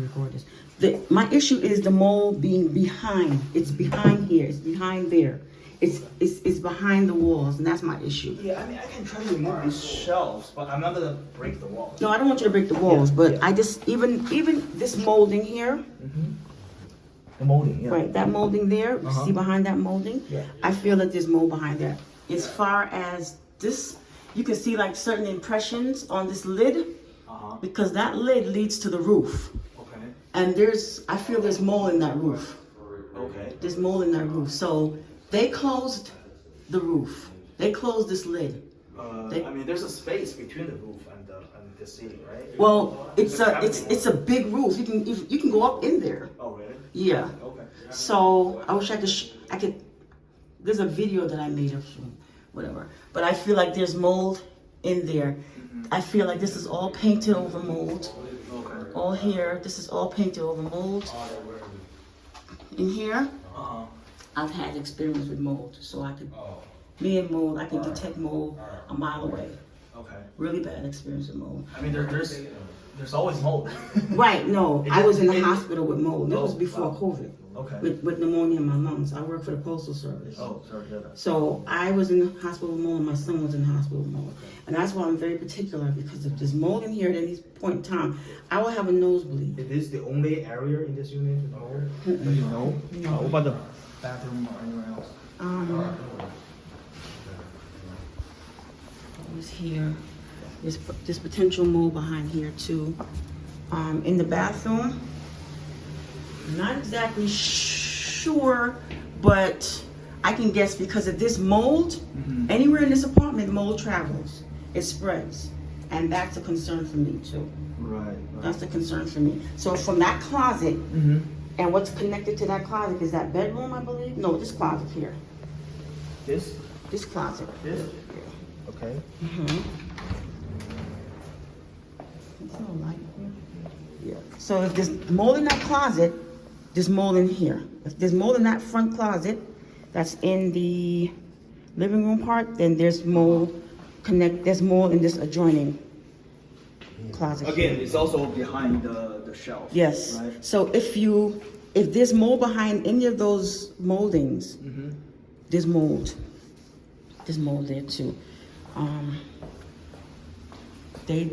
record this. My issue is the mold being behind. It's behind here. It's behind there. It's behind the walls, and that's my issue. Yeah, I mean, I can try to remove these shelves, but I'm not gonna break the walls. No, I don't want you to break the walls, but yeah. I just even this molding here, The molding, yeah. right? That molding there. Uh-huh. See behind that molding? Yeah. I feel that there's mold behind there. As far as this, you can see like certain impressions on this lid, because that lid leads to the roof. Okay. And I feel there's mold in that roof. Okay. There's mold in that roof. So they closed the roof. They closed this lid. I mean, there's a space between the roof and the ceiling, right? Well, it's a big roof. You can go up in there. Oh, really? Yeah. Okay. So I wish I could. There's a video that I made of whatever. But I feel like there's mold in there. I feel like this is all painted over mold. Okay. All here, this is all painted over mold. In here, I've had experience with mold, so I can detect mold a mile away. Okay. Really bad experience with mold. I mean, there's always mold. Right, no, I was in the hospital with mold. That was before COVID. Okay. With pneumonia in my lungs. I work for the Postal Service. Oh, sorry to hear that. So I was in the hospital with mold, and my son was in the hospital with mold. And that's why I'm very particular, because if there's mold in here at any point in time, I will have a nosebleed. Is this the only area in this unit with mold? Do you know? No. What about the bathroom or anywhere else? It was here. There's potential mold behind here too. In the bathroom, not exactly sure, but I can guess because of this mold. Anywhere in this apartment, mold travels. It spreads, and that's a concern for me too. Right. That's a concern for me. So from that closet, and what's connected to that closet is that bedroom, I believe. No, this closet here. This? This closet. This? Okay. There's no light here. Yeah. So if there's mold in that closet, there's mold in here. If there's mold in that front closet, that's in the living room part, then there's mold there's mold in this adjoining closet. Again, it's also behind the shelf. Yes. Right? So if there's mold behind any of those moldings, there's mold. There's mold there too. They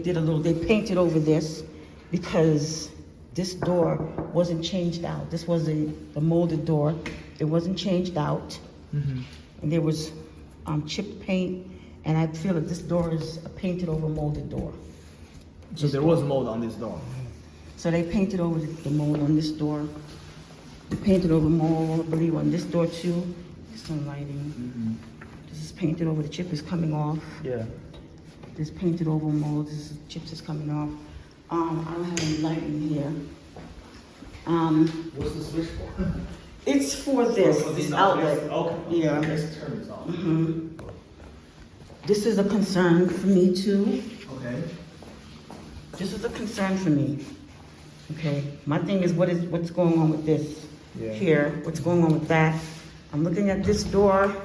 painted over this because this door wasn't changed out. This was the molded door. It wasn't changed out. And there was chipped paint, and I feel that this door is a painted over molded door. So there was mold on this door. So they painted over the mold on this door. They painted over mold, I believe, on this door too. Some lighting. This is painted over. The chip is coming off. Yeah. This painted over mold. This chips is coming off. I don't have any light in here. What's the switch for? It's for this outlet. Okay. Yeah. Let's turn this off. This is a concern for me too. Okay. This is a concern for me. Okay. My thing is what's going on with this here? What's going on with that? I'm looking at this door.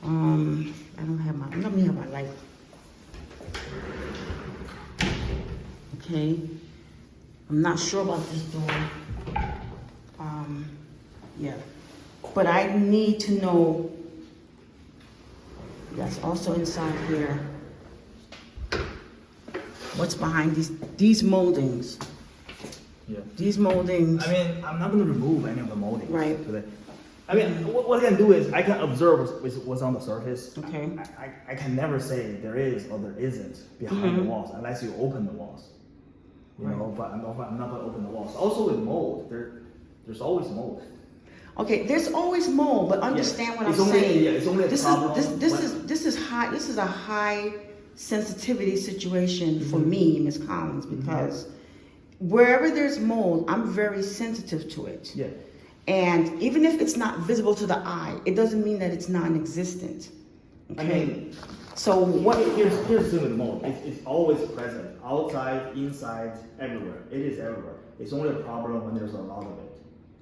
Let me have my light. Okay. I'm not sure about this door. Yeah. But I need to know that's also inside here. What's behind these moldings? Yeah. These moldings. I mean, I'm not going to remove any of the molding today. Right. I mean, what I can do is I can observe what's on the surface. Okay. I can never say there is or there isn't behind the walls unless you open the walls. You know, but I'm not going to open the walls. Also with mold, there's always mold. Okay, there's always mold, but understand what I'm saying. Yeah, it's only a problem. This is high. This is a high sensitivity situation for me, Ms. Collins, because wherever there's mold, I'm very sensitive to it. Yeah. And even if it's not visible to the eye, it doesn't mean that it's non-existent. Okay. I mean, so what? Here's the thing with mold. It's always present, outside, inside, everywhere. It is everywhere. It's only a problem when there's a lot of it.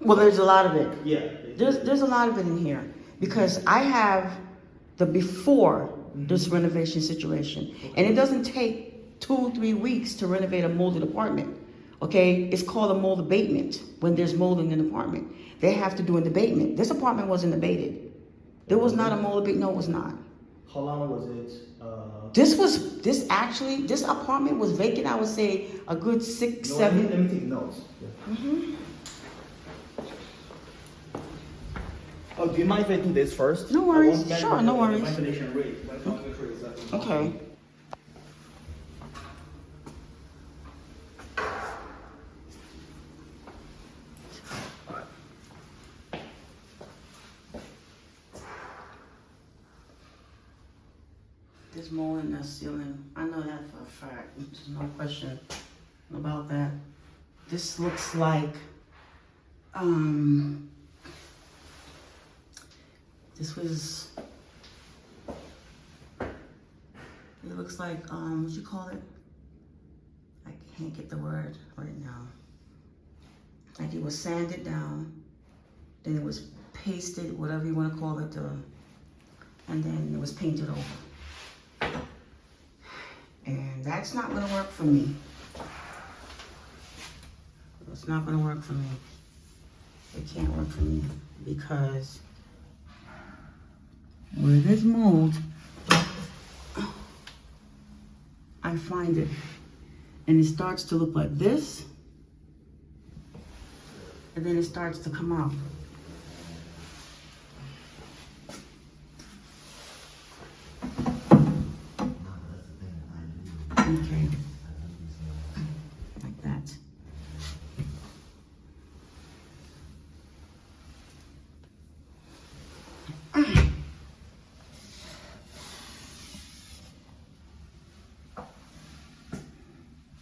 Well, there's a lot of it. Yeah. There's a lot of it in here because I have the before this renovation situation, and it doesn't take 2-3 weeks to renovate a molded apartment. Okay, it's called a mold abatement when there's mold in an apartment. They have to do an abatement. This apartment wasn't abated. There was not a mold abatement. No, it was not. How long was it? This apartment was vacant, I would say a good 6, 7. Let me take notes. Yeah. Oh, do you mind if I do this first? No worries. Sure, no worries. Ventilation rate. I just want to make sure it's exactly. Okay. There's mold in that ceiling. I know that for a fact. There's no question about that. This looks like, this was, it looks like, what you call it? I can't get the word right now. Like it was sanded down, then it was pasted, whatever you want to call it, and then it was painted over. And that's not gonna work for me. It's not gonna work for me. It can't work for me because where there's mold, I find it, and it starts to look like this, and then it starts to come out. Okay, like that.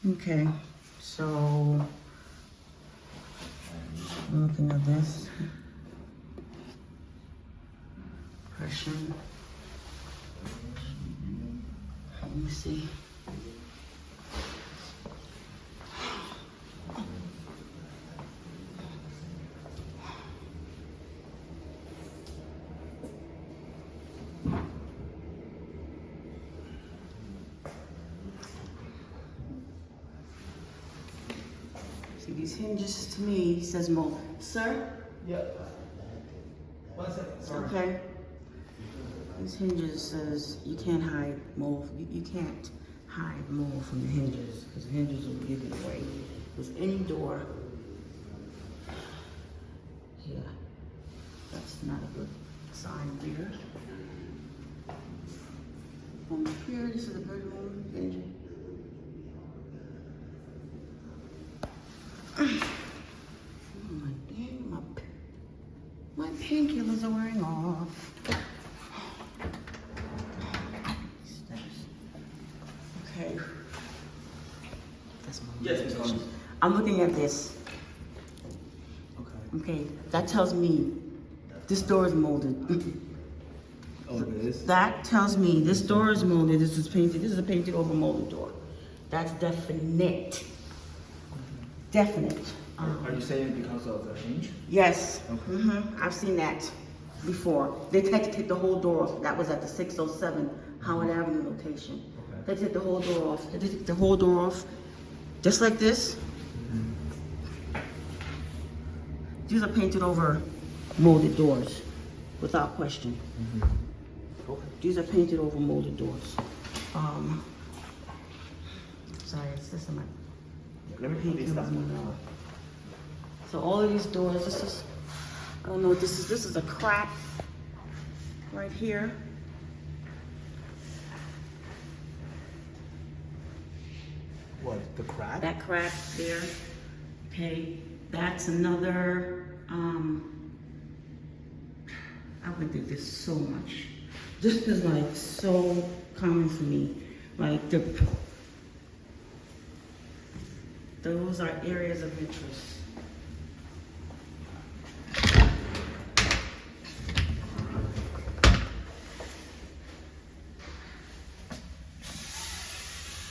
Okay, so I'm looking at this. Pressure. Let me see. See these hinges to me says mold. Sir? Yeah. 1 second. Sorry. Okay. These hinges says you can't hide mold. You can't hide mold from the hinges because the hinges will give it away. With any door. Yeah. That's not a good sign here. From here, this is a bedroom hinge. Oh my damn, my painkillers are wearing off. Okay. That's my Yes, Ms. Collins. I'm looking at this. Okay. Okay, that tells me this door is molded. Oh, it is? That tells me this door is molded. This is painted. This is a painted over molded door. That's definite. Definite. Are you saying because of the hinge? Yes. Okay. I've seen that before. They had to take the whole door off. That was at the 607 Howard Avenue location. Okay. They took the whole door off. They took the whole door off, just like this. These are painted over molded doors, without question. Okay. These are painted over molded doors. Sorry, it's just in my Let me put this down. So all of these doors, this is, I don't know what this is. This is a crack right here. What, the crack? That crack there. Okay, that's another, I went through this so much. This is like so common for me. Like those are areas of interest.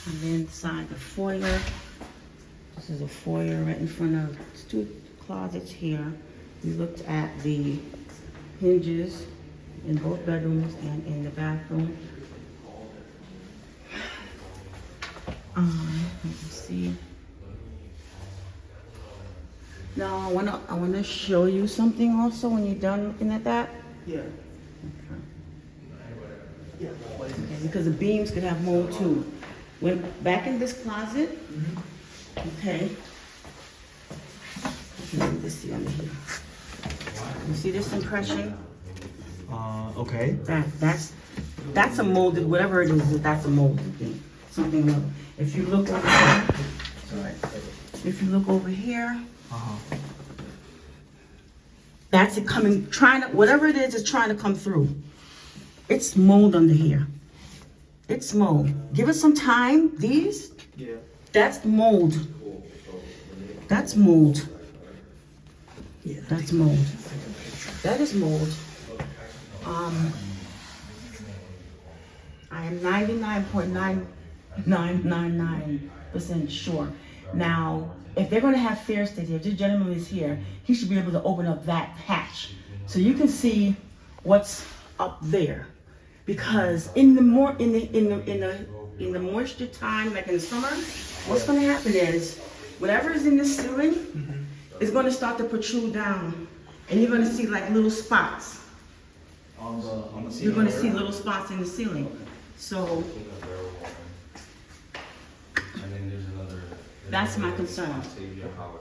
And then inside the foyer, this is a foyer right in front of, there's 2 closets here. We looked at the hinges in both bedrooms and in the bathroom. Let me see. Now, I wanna show you something also when you're done looking at that. Yeah. Yeah. What is it? Okay, because the beams could have mold too. Went back in this closet. Okay. Let me just see under here. You see this impression? Okay. That's a molded, whatever it is, that's a molded thing. Something else. If you look over here, if you look over here, that's it coming, whatever it is trying to come through. It's mold under here. It's mold. Give it some time. These, that's mold. That's mold. Yeah. That's mold. That is mold. I am 99.9999% sure. Now, if they're going to have FAIRSTEAD here, if this gentleman is here, he should be able to open up that hatch so you can see what's up there. Because in the moisture time, like in the summer, what's going to happen is whatever is in the ceiling is going to start to protrude down, and you're going to see like little spots. On the ceiling. You're going to see little spots in the ceiling. So that's my concern,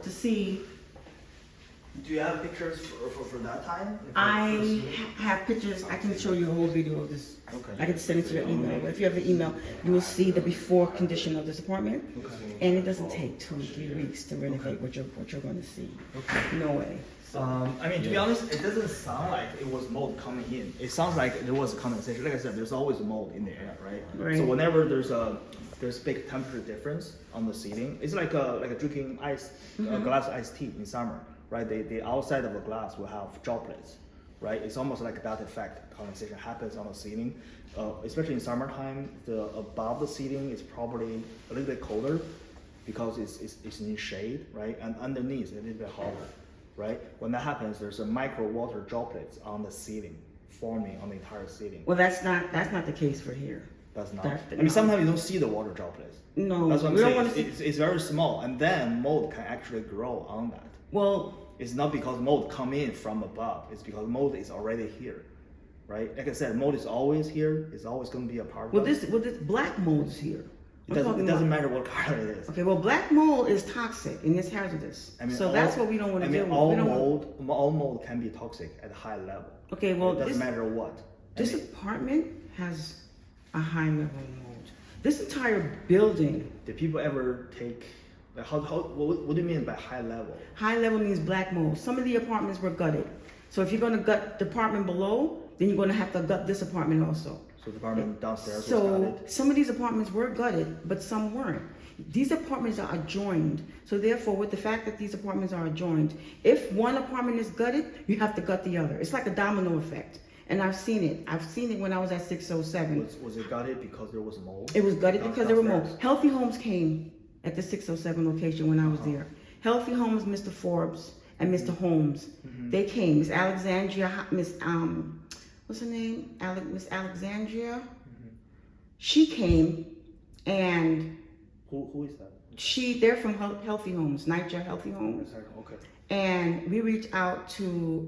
to see. Do you have pictures for that time? I have pictures. I can show you a whole video of this. Okay. I can send it to your email. If you have the email, you will see the before condition of this apartment. Okay. And it doesn't take 2 or 3 weeks to renovate what you're going to see. Okay. No way. I mean, to be honest, it doesn't sound like it was mold coming in. It sounds like there was a condensation. Like I said, there's always mold in the air, right? Right. So whenever there's big temperature difference on the ceiling, it's like a drinking ice, glass iced tea in summer, right? The outside of the glass will have droplets, right? It's almost like that effect. Condensation happens on the ceiling, especially in summertime. The above the ceiling is probably a little bit colder because it's in shade, right? And underneath it's a little bit hotter. Right? When that happens, there's a micro water droplets on the ceiling, forming on the entire ceiling. Well, that's not the case for here. That's not. That- I mean, sometimes you don't see the water droplets. No, That's what I'm we don't saying. want to see. It's very small, and then mold can actually grow on that. Well, It's not because mold come in from above. It's because mold is already here, right? Like I said, mold is always here. It's always going to be a part well, of this black mold is here. It doesn't matter what color it is. Okay, well, black mold is toxic and it's hazardous. I mean, So that's what we don't want to do. all We don't want- mold can be toxic at a high level. Okay, well, It doesn't this matter what. this apartment has a high level of mold. This entire building, Did people ever take, like, what do you mean by high level? high level means black mold. Some of the apartments were gutted. So if you're going to gut the apartment below, then you're going to have to gut this apartment also. So the apartment downstairs was So gutted? some of these apartments were gutted, but some weren't. These apartments are adjoined. So therefore, with the fact that these apartments are adjoined, if one apartment is gutted, you have to gut the other. It's like a domino effect. And I've seen it. I've seen it when I was at 607. Was it gutted because there was mold? It was gutted because there were mold. Downstairs? Healthy Homes came at the 607 location when I was there. Healthy Homes, Mr. Forbes and Mr. Holmes, they came. Miss Alexandria, what's her name? Miss Alexandria. She came, and Who is that? they're from Healthy Homes, NYCHA Healthy Homes. Okay. And we reached out to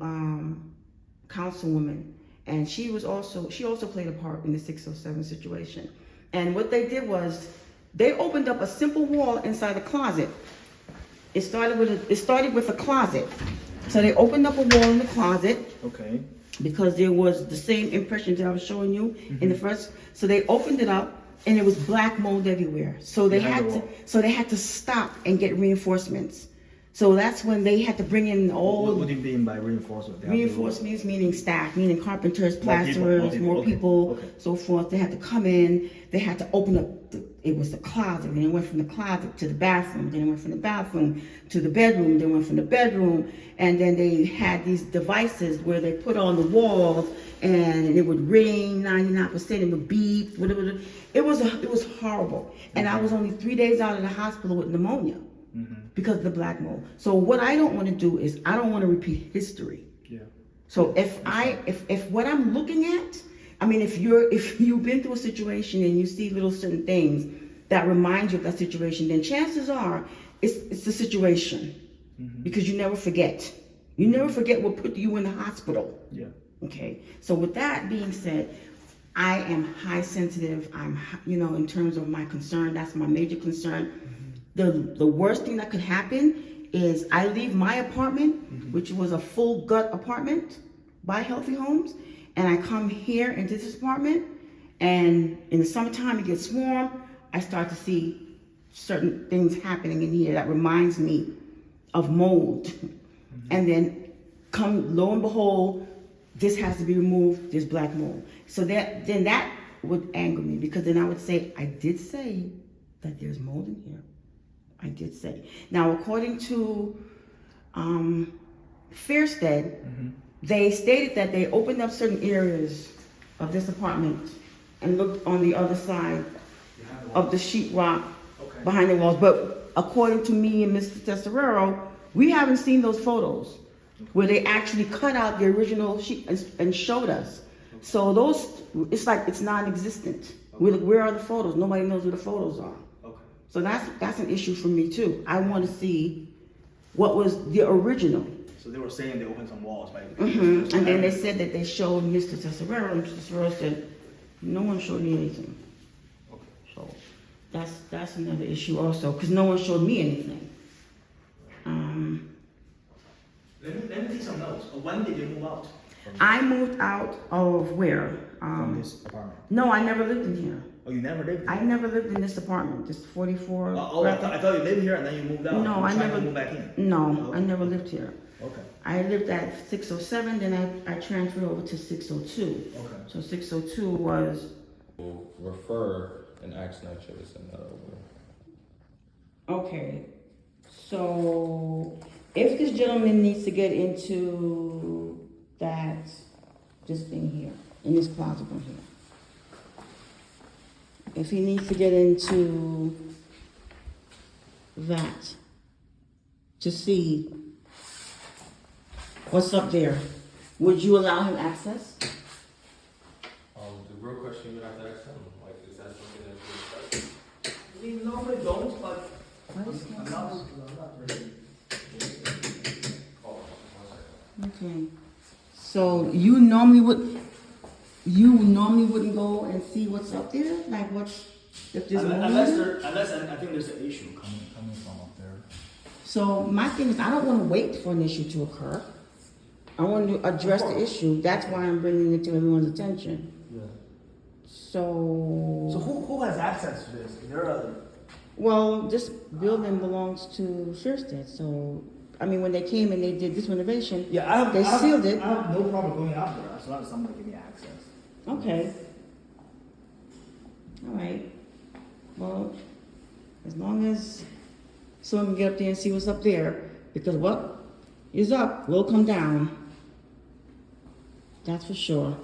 Councilwoman, and she also played a part in the 607 situation. And what they did was they opened up a simple wall inside the closet. It started with a closet. So they opened up a wall in the closet Okay. because there was the same impression that I was showing you in the first. So they opened it up, and it was black mold everywhere. So they Behind the had to stop and get reinforcements. So that's when they had to bring in all What do you mean by reinforcement? They have to- reinforcements, meaning staff, meaning carpenters, More people, plasterers, more okay, people, okay. so forth. They had to come in. They had to open up. It was the closet. And it went from the closet to the bathroom. Then it went from the bathroom to the bedroom. Then went from the bedroom, and then they had these devices where they put on the walls, and it would ring 99%. It would beep. Whatever. It was horrible. And I was only 3 days out of the hospital with pneumonia. Because of the black mold. So what I don't want to do is I don't want to repeat history. Yeah. So if what I'm looking at, I mean, if you've been through a situation and you see little certain things that remind you of that situation, then chances are it's the situation. because you never forget. You never forget what put you in the hospital. Yeah. Okay, so with that being said, I am high sensitive. In terms of my concern, that's my major concern. The worst thing that could happen is I leave my apartment, which was a full gut apartment by Healthy Homes, and I come here into this apartment, and in the summertime it gets warm. I start to see certain things happening in here that reminds me of mold, and then lo and behold, this has to be removed, there's black mold. So that would anger me, because then I would say, I did say that there's mold in here. I did say. Now, according to FAIRSTEAD, they stated that they opened up certain areas of this apartment and looked on the other side of the sheetrock behind the walls. But according to me and Mr. Tesserero, we haven't seen those photos where they actually cut out the original sheet and showed us. So it's like it's non-existent. Where are the photos? Nobody knows where the photos are. Okay. So that's an issue for me too. I want to see what was the original. So they were saying they opened some walls, right? And then they said that they showed Mr. Tesserero, and Mr. Tesserero said, no one showed me anything. Okay. So that's another issue also, because no one showed me anything. Let me take some notes. When did you move out? I moved out of where? From this apartment? No, I never lived in here. Oh, you never lived here? I never lived in this apartment, this 44. I thought you lived here and then you moved out. No, I never. To move back in. No, I never lived here. Okay. I lived at 607, then I transferred over to 602. Okay. So 602 was. We'll refer and ask NYCHA to send that over. Okay, so if this gentleman needs to get into this thing here, in this closet one here, if he needs to get into that to see what's up there, would you allow him access? The real question you would have to ask him, like, is that something that you expect? We normally don't, but What is I'm that? not really. Oh, 1 second. Okay, so you normally wouldn't go and see what's up there, like if there's Unless I think there's an issue coming from up there. So my thing is, I don't want to wait for an issue to occur. I want to address the issue. That's why I'm bringing it to everyone's attention. Yeah. So So who has access to this? Is there a? well, this building belongs to FAIRSTEAD. So I mean, when they came and they did this renovation, Yeah, they sealed it. I have no problem going up there as long as somebody give me access. Okay. All right. Well, as long as someone can get up there and see what's up there, because what is up will come down. That's for sure.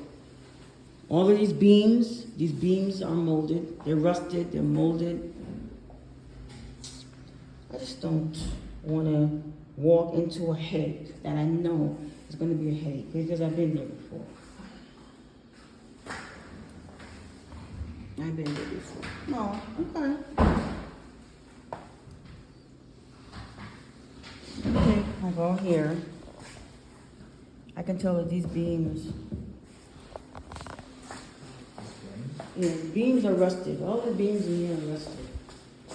All of these beams are molded. They're rusted, they're molded. I just don't want to walk into a headache that I know is going to be a headache, because I've been there before. I've been there before. No, okay. Okay, I go here. I can tell that these beams, yeah, the beams are rusted. All the beams in here are rusted.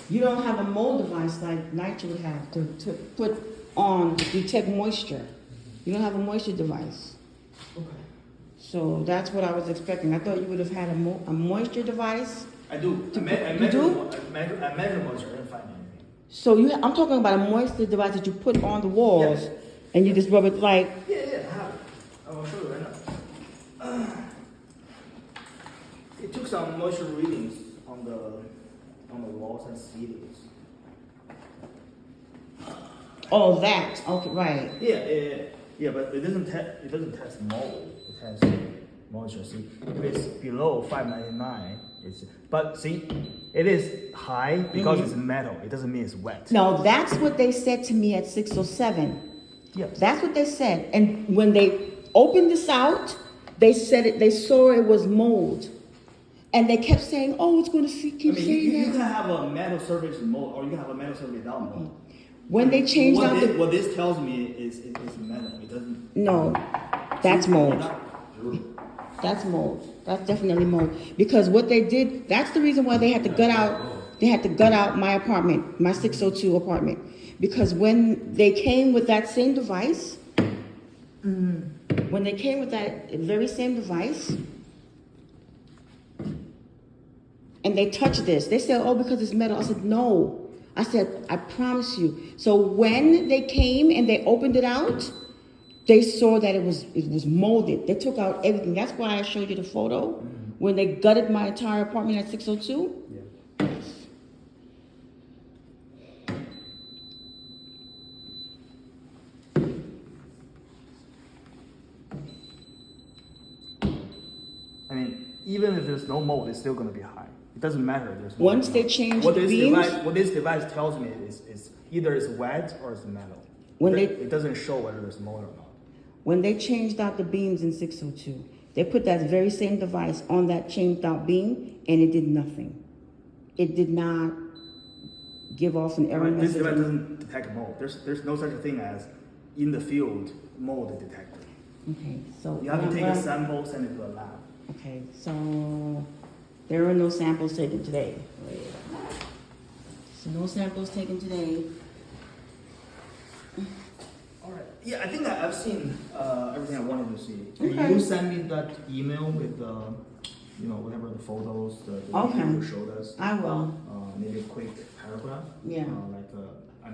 You don't have a mold device like NYCHA would have to put on to detect moisture. You don't have a moisture device. Okay. So that's what I was expecting. I thought you would have had a moisture device. I do. I You measure do? I measure moisture. I didn't find anything. So I'm talking about a moisture device that you put on the walls, Yes. and you just rub it like. Yeah, I have it. I'll show you right now. It took some moisture readings on the walls and ceilings. Oh, that. Okay, right. Yeah, but it doesn't test mold. It tests moisture. See, if it's below 599, but see, it is high because it's metal. It doesn't mean it's wet. No, that's what they said to me at 607. Yeah. That's what they said. And when they opened this out, they said it. They saw it was mold, and they kept saying, "Oh, it's going to keep saying you that." can have a metal surface with mold, or you can have a metal surface without mold. When they changed what out this, the, what this tells me is metal. It doesn't. no, that's mold. That's mold. That's definitely mold. Because what they did, that's the reason why they had to gut out my apartment, my 602 apartment. Because when they came with that same device, when they came with that very same device, and they touched this, they said, oh, because it's metal. I said, no. I said, I promise you. So when they came and they opened it out, they saw that it was molded. They took out everything. That's why I showed you the photo when they gutted my entire apartment at 602. Yeah. Yes. I mean, even if there's no mold, it's still going to be high. It doesn't matter. There's mold Once or they not. change what the this beams, device, what this device tells me is either it's wet or it's metal. When it doesn't show whether there's mold or not. when they changed out the beams in 602, they put that very same device on that changed out beam, and it did nothing. It did not give off an error This message. device doesn't detect mold. There's no such a thing as in the field mold detector. Okay, so You have to take a sample, send it to a lab. Okay, so there are no samples taken today. So no samples taken today. All right. Yeah, I think I've seen everything I wanted to see. Okay. Can you send me that email with whatever the photos, the Okay. video you showed us? I will. Maybe a quick paragraph. Yeah.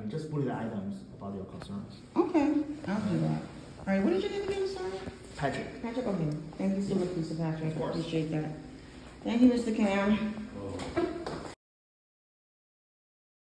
Just bullet items about your concerns. Okay, I'll do that. All right, what is your name again, sir? Patrick. Patrick, okay. Thank you so much, Mr. Patrick. Of course. I appreciate that. Thank you, Mr. Cam. Oh.